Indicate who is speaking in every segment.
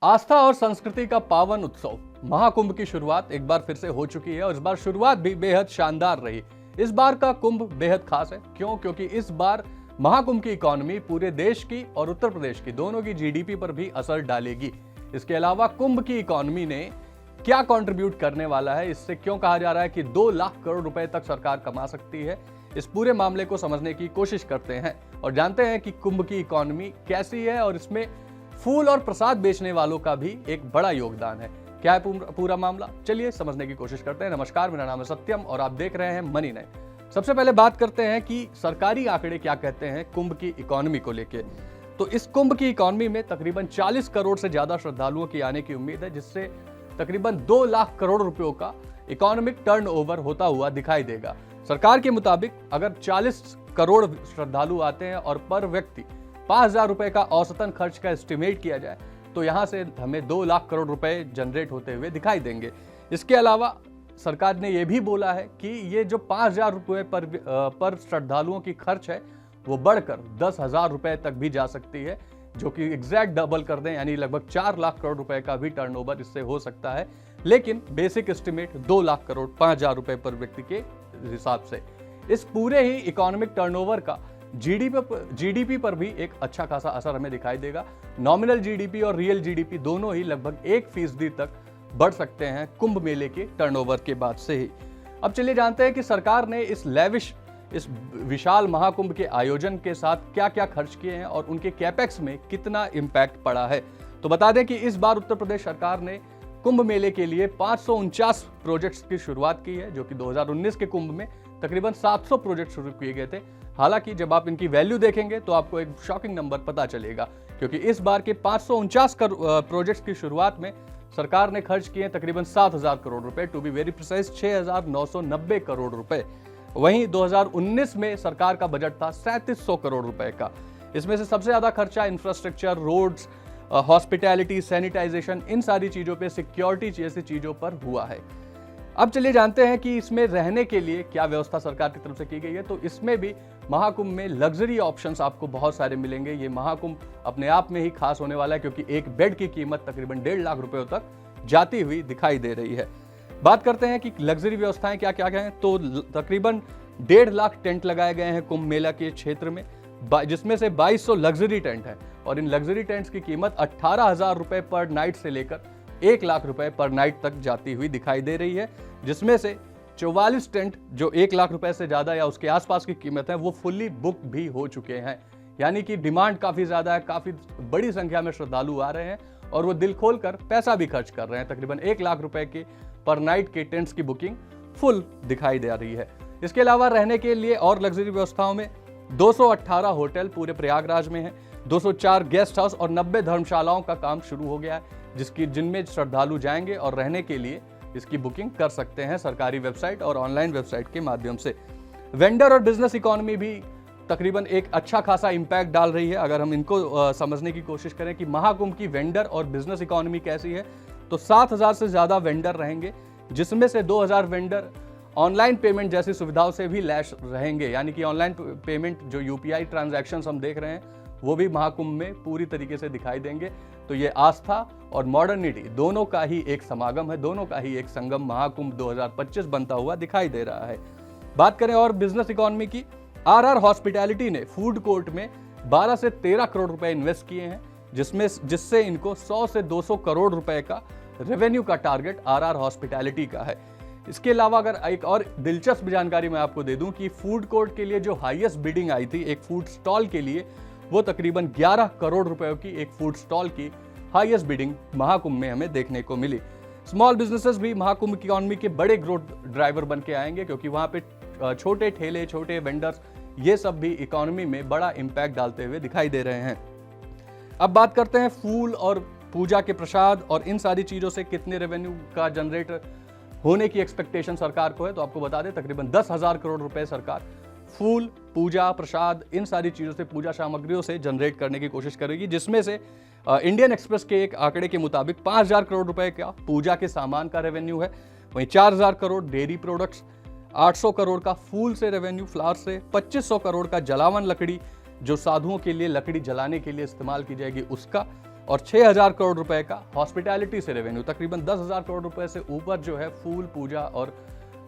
Speaker 1: आस्था और संस्कृति का पावन उत्सव महाकुंभ की शुरुआत एक बार फिर से हो चुकी है और इस बार शुरुआत भी बेहद शानदार रही। इस बार का कुंभ बेहद खास है। क्योंकि इस बार महाकुंभ की इकोनॉमी पूरे देश की और उत्तर प्रदेश की दोनों की जीडीपी पर भी असर डालेगी। इसके अलावा कुंभ की इकोनॉमी ने क्या कंट्रीब्यूट करने वाला है, इससे क्यों कहा जा रहा है कि 2 लाख करोड़ रुपए तक सरकार कमा सकती है, इस पूरे मामले को समझने की कोशिश करते हैं और जानते हैं कि कुंभ की इकोनॉमी कैसी है और इसमें फूल और प्रसाद बेचने वालों का भी एक बड़ा योगदान है। क्या है पूरा मामला, चलिए समझने की कोशिश करते हैं। नमस्कार, मेरा नाम है सत्यम और आप देख रहे हैं मनी नय। सबसे पहले बात करते हैं कि सरकारी आंकड़े क्या कहते हैं कुंभ की इकोनॉमी को लेके। तो इस कुंभ की इकोनॉमी में तकरीबन 40 करोड़ से ज्यादा श्रद्धालुओं की आने की उम्मीद है, जिससे तकरीबन 2 लाख करोड़ रुपयों का इकोनॉमिक टर्नओवर होता हुआ दिखाई देगा। सरकार के मुताबिक अगर 40 करोड़ श्रद्धालु आते हैं और पर व्यक्ति 5,000 रुपए का औसतन खर्च का एस्टिमेट किया जाए तो यहां से हमें 2 लाख करोड़ रुपए जनरेट होते हुए दिखाई देंगे। इसके अलावा सरकार ने यह भी बोला है कि ये जो 5,000 रुपए पर श्रद्धालुओं की खर्च है वो बढ़कर 10,000 रुपए तक भी जा सकती है, जो कि एग्जैक्ट डबल कर दें, यानी लगभग 4 लाख करोड़ रुपए का भी टर्नओवर इससे हो सकता है। लेकिन बेसिक एस्टिमेट 2 लाख करोड़ 5,000 रुपए पर व्यक्ति के हिसाब से इस पूरे ही इकोनॉमिक टर्नओवर का जीडीपी पर भी एक अच्छा खासा असर हमें दिखाई देगा। नॉमिनल जीडीपी और रियल जीडीपी दोनों ही लगभग 1% तक बढ़ सकते हैं कुंभ मेले के टर्नओवर के बाद से ही। अब चलिए जानते हैं कि सरकार ने इस विशाल महाकुंभ के आयोजन के साथ क्या क्या खर्च किए हैं और उनके कैपेक्स में कितना इम्पैक्ट पड़ा है। तो बता दें कि इस बार उत्तर प्रदेश सरकार ने कुंभ मेले के लिए 549 प्रोजेक्ट्स की शुरुआत की है, जो कि 2019 के कुंभ में तकरीबन 700 प्रोजेक्ट शुरू किए गए थे। हालांकि जब आप इनकी वैल्यू देखेंगे तो आपको एक शॉकिंग नंबर पता चलेगा, क्योंकि इस बार के 549 प्रोजेक्ट्स की शुरुआत में सरकार ने खर्च किए तकरीबन 7,000 करोड़ रुपए, to be very precise 6,990 crore रुपए। वहीं 2019 में सरकार का बजट था 3,700 करोड़ रुपए का। इसमें से सबसे ज्यादा खर्चा इंफ्रास्ट्रक्चर, रोड्स, हॉस्पिटैलिटी, सैनिटाइजेशन, इन सारी चीजों पे, सिक्योरिटी जैसी चीजों पर हुआ है। अब चलिए जानते हैं कि इसमें रहने के लिए क्या व्यवस्था सरकार की तरफ से की गई है। तो इसमें भी महाकुंभ में लग्जरी ऑप्शंस आपको बहुत सारे मिलेंगे। ये महाकुंभ अपने आप में ही खास होने वाला है, क्योंकि एक बेड की कीमत तकरीबन 1.5 लाख रुपए तक जाती हुई दिखाई दे रही है। बात करते हैं कि लग्जरी व्यवस्थाएं क्या क्या हैं। तो तकरीबन 1.5 लाख टेंट लगाए गए हैं कुंभ मेला के क्षेत्र में, जिसमें से 2200 लग्जरी टेंट है और इन लग्जरी टेंट्स की कीमत 18,000 रुपए पर नाइट से लेकर 1 लाख रुपए पर नाइट तक जाती हुई दिखाई दे रही है, जिसमें से 44 टेंट जो 1 लाख रुपए से ज्यादा या उसके आसपास की कीमत है वो फुल्ली बुक भी हो चुके हैं। यानी कि डिमांड काफी ज्यादा है, काफी बड़ी संख्या में श्रद्धालु आ रहे हैं और वो दिल खोलकर पैसा भी खर्च कर रहे हैं। तकरीबन 1 लाख रुपए के पर नाइट के टेंट्स की बुकिंग फुल दिखाई दे रही है। इसके अलावा रहने के लिए और लग्जरी व्यवस्थाओं में 218 होटल पूरे प्रयागराज में है, 204 गेस्ट हाउस और 90 धर्मशालाओं का काम शुरू हो गया है, जिनमें श्रद्धालु जाएंगे और रहने के लिए इसकी बुकिंग कर सकते हैं सरकारी वेबसाइट और ऑनलाइन वेबसाइट के माध्यम से। वेंडर और बिजनेस इकोनॉमी भी तकरीबन एक अच्छा खासा इंपैक्ट डाल रही है। अगर हम इनको समझने की कोशिश करें कि महाकुंभ की वेंडर और बिजनेस इकोनॉमी कैसी है, तो 7,000 से ज्यादा वेंडर रहेंगे, जिसमें से 2,000 वेंडर ऑनलाइन पेमेंट जैसी सुविधाओं से भी लैस रहेंगे। यानी कि ऑनलाइन पेमेंट जो यूपीआई ट्रांजैक्शंस हम देख रहे हैं वो भी महाकुंभ में पूरी तरीके से दिखाई देंगे। तो ये आस्था और मॉडर्निटी दोनों का ही एक समागम है, दोनों का ही एक संगम महाकुंभ 2025 बनता हुआ दिखाई दे रहा है। बात करें और बिजनेस इकोनॉमी की, आरआर हॉस्पिटैलिटी ने फूड कोर्ट में 12 से 13 करोड़ रुपए इन्वेस्ट किए हैं, जिससे इनको 100 से 200 करोड़ रुपए का रेवेन्यू का टारगेट आरआर हॉस्पिटैलिटी का है। इसके अलावा अगर एक और दिलचस्प जानकारी मैं आपको दे दूं कि फूड कोर्ट के लिए जो हाईएस्ट बिडिंग आई थी एक फूड स्टॉल के लिए, वो तकरीबन 11 करोड़ रुपए की एक फूड स्टॉल की हाईएस्ट बिडिंग महाकुंभ में हमें देखने को मिली। स्मॉल बिजनेसेस भी महाकुंभ की इकोनॉमी के बड़े ग्रोथ ड्राइवर बन के आएंगे, क्योंकि वहां पे छोटे ठेले, छोटे वेंडर्स, ये सब भी इकोनॉमी में बड़ा इंपैक्ट डालते हुए दिखाई दे रहे हैं। अब बात करते हैं फूल और पूजा के प्रसाद और इन सारी चीजों से कितने रेवेन्यू का जनरेट होने की एक्सपेक्टेशन सरकार को है। तो आपको बता दें तकरीबन 10,000 करोड़ रुपए सरकार फूल, पूजा, प्रसाद, इन सारी चीजों से, पूजा सामग्रियों से जनरेट करने की कोशिश करेगी, जिसमें से इंडियन एक्सप्रेस के एक आंकड़े के मुताबिक 5,000 करोड़ रुपए का पूजा के सामान का रेवेन्यू है। वहीं 4,000 करोड़ डेयरी प्रोडक्ट्स, 800 करोड़ का फूल से रेवेन्यू, फ्लावर से, 2,500 करोड़ का जलावन लकड़ी जो साधुओं के लिए लकड़ी जलाने के लिए इस्तेमाल की जाएगी उसका, और 6,000 करोड़ रुपए का हॉस्पिटैलिटी से रेवेन्यू, तकरीबन 10,000 करोड़ रुपए से ऊपर जो है फूल पूजा और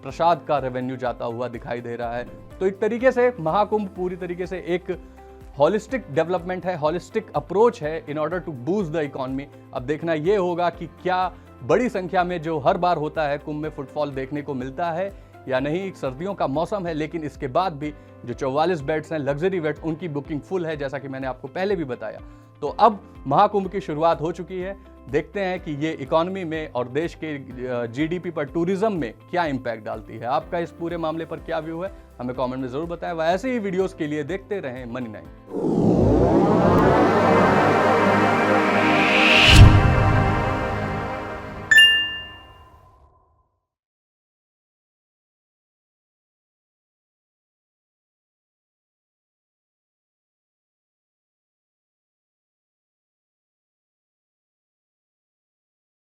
Speaker 1: प्रसाद का रेवेन्यू जाता हुआ दिखाई दे रहा है। तो एक तरीके से महाकुंभ पूरी तरीके से एक हॉलिस्टिक डेवलपमेंट है, हॉलिस्टिक अप्रोच है in order to boost the economy. अब देखना यह होगा कि क्या बड़ी संख्या में जो हर बार होता है कुंभ में फुटफॉल देखने को मिलता है या नहीं। सर्दियों का मौसम है, लेकिन इसके बाद भी जो 44 बेड्स हैं लग्जरी बेड, उनकी बुकिंग फुल है, जैसा कि मैंने आपको पहले भी बताया। तो अब महाकुंभ की शुरुआत हो चुकी है। देखते हैं कि ये इकोनॉमी में और देश के जीडीपी पर, टूरिज्म में क्या इंपैक्ट डालती है। आपका इस पूरे मामले पर क्या व्यू है, हमें कमेंट में जरूर बताएं। वह ऐसे ही वीडियोस के लिए देखते रहें मनी 9।